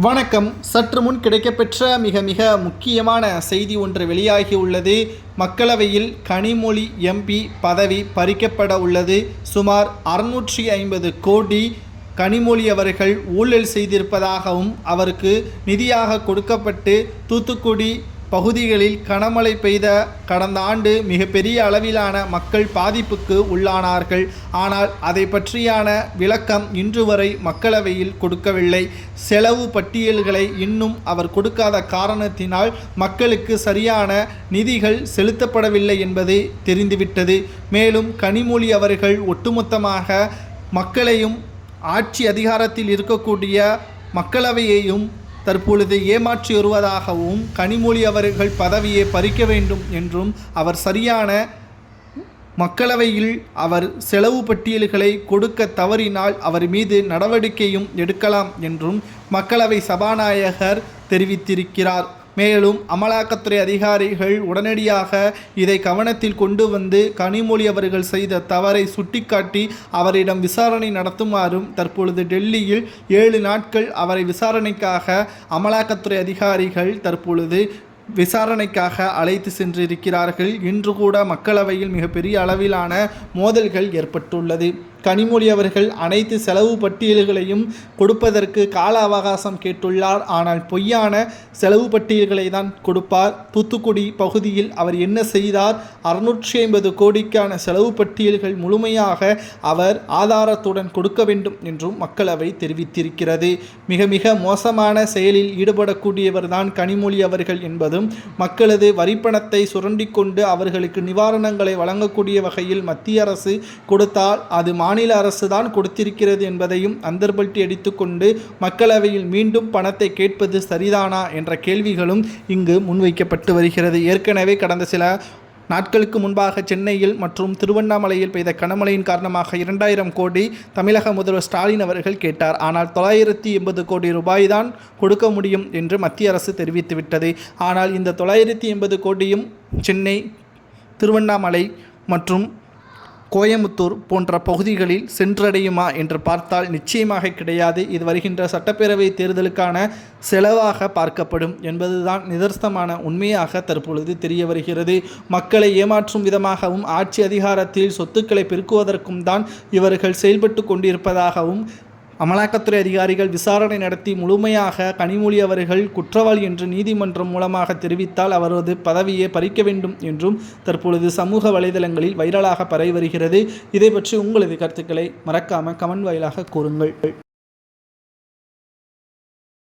வணக்கம். சற்று முன் கிடைக்கப்பெற்ற மிக முக்கியமான செய்தி ஒன்று வெளியாகியுள்ளது. மக்களவையில் கனிமொழி எம்பி பதவி பறிக்கப்பட உள்ளது. சுமார் 650 கோடி கனிமொழி அவர்கள் ஊழல் செய்திருப்பதாகவும் அவருக்கு நிதியாக கொடுக்கப்பட்டு தூத்துக்குடி பகுதிகளில் கனமழை பெய்த கடந்த ஆண்டு மிகப்பெரிய அளவிலான மக்கள் பாதிப்புக்கு உள்ளானார்கள். ஆனால் அதை பற்றியான விளக்கம் இன்று வரை மக்களவையில் கொடுக்கவில்லை. செலவு பட்டியல்களை இன்னும் அவர் கொடுக்காத காரணத்தினால் மக்களுக்கு சரியான நிதிகள் செலுத்தப்படவில்லை என்பது தெரிந்துவிட்டது. மேலும் கனிமொழி அவர்கள் ஒட்டுமொத்தமாக மக்களையும் ஆட்சி அதிகாரத்தில் இருக்கக்கூடிய மக்களவையையும் தற்பொழுது ஏமாற்றி வருவதாகவும் கனிமொழி அவர்கள் பதவியை பறிக்க வேண்டும் என்றும் அவர் சரியான மக்களவையில் அவர் செலவு பட்டியல்களை கொடுக்க தவறினால் அவர் மீது நடவடிக்கையும் எடுக்கலாம் என்றும் மக்களவை சபாநாயகர் தெரிவித்திருக்கிறார். மேலும் அமலாக்கத்துறை அதிகாரிகள் உடனடியாக இதை கவனத்தில் கொண்டு வந்து கனிமொழி அவர்கள் செய்த தவறை சுட்டிக்காட்டி அவரிடம் விசாரணை நடத்துமாறும் தற்பொழுது டெல்லியில் 7 நாட்கள் அவரை விசாரணைக்காக அமலாக்கத்துறை அதிகாரிகள் தற்பொழுது விசாரணைக்காக அழைத்து சென்றிருக்கிறார்கள். இன்று கூட மக்களவையில் மிகப்பெரிய அளவிலான மோதல்கள் ஏற்பட்டுள்ளது. கனிமொழி அவர்கள் அனைத்து செலவு பட்டியல்களையும் கொடுப்பதற்கு கால அவகாசம் கேட்டுள்ளார். ஆனால் பொய்யான செலவு பட்டியல்களை தான் கொடுப்பார். தூத்துக்குடி பகுதியில் அவர் என்ன செய்தார், 650 கோடிக்கான செலவு பட்டியல்கள் முழுமையாக அவர் ஆதாரத்துடன் கொடுக்க வேண்டும் என்றும் மக்களவை தெரிவித்திருக்கிறது. மிக மோசமான செயலில் ஈடுபடக்கூடியவர் தான் கனிமொழி அவர்கள் என்பதும், மக்களது வரிப்பணத்தை சுரண்டி கொண்டு அவர்களுக்கு நிவாரணங்களை வழங்கக்கூடிய வகையில் மத்திய அரசு கொடுத்தால் அது மாநில அரசு தான் கொடுத்திருக்கிறது என்பதையும் அந்தர்பல்ட்டி அடித்துக்கொண்டு மக்களவையில் மீண்டும் பணத்தை கேட்பது சரிதானா என்ற கேள்விகளும் இங்கு முன்வைக்கப்பட்டு வருகிறது. ஏற்கனவே கடந்த சில நாட்களுக்கு முன்பாக சென்னையில் மற்றும் திருவண்ணாமலையில் பெய்த கனமழையின் காரணமாக 2000 கோடி தமிழக முதல்வர் ஸ்டாலின் அவர்கள் கேட்டார். ஆனால் 980 கோடி ரூபாய் தான் கொடுக்க முடியும் என்று மத்திய அரசு தெரிவித்துவிட்டது. ஆனால் இந்த 980 கோடியும் சென்னை, திருவண்ணாமலை மற்றும் கோயமுத்தூர் போன்ற பகுதிகளில் சென்றடையுமா என்று பார்த்தால் நிச்சயமாக கிடையாது. இது வருகின்ற சட்டப்பேரவை தேர்தலுக்கான செலவாக பார்க்கப்படும் என்பதுதான் நிதர்சனமான உண்மையாக தற்பொழுது தெரிய வருகிறது. மக்களை ஏமாற்றும் விதமாகவும் ஆட்சி அதிகாரத்தில் சொத்துக்களை பெருக்குவதற்கும் தான் இவர்கள் செயல்பட்டு கொண்டிருப்பதாகவும் அமலாக்கத்துறை அதிகாரிகள் விசாரணை நடத்தி முழுமையாக கனிமொழி அவர்கள் குற்றவாளி என்று நீதிமன்றம் மூலமாக தெரிவித்தால் அவரது பதவியை பறிக்க வேண்டும் என்றும் தற்பொழுது சமூக வலைதளங்களில் வைரலாக பரவி வருகிறது. இதை பற்றி உங்களது கருத்துக்களை மறக்காமல் கமெண்ட் வாயிலாக கூறுங்கள்.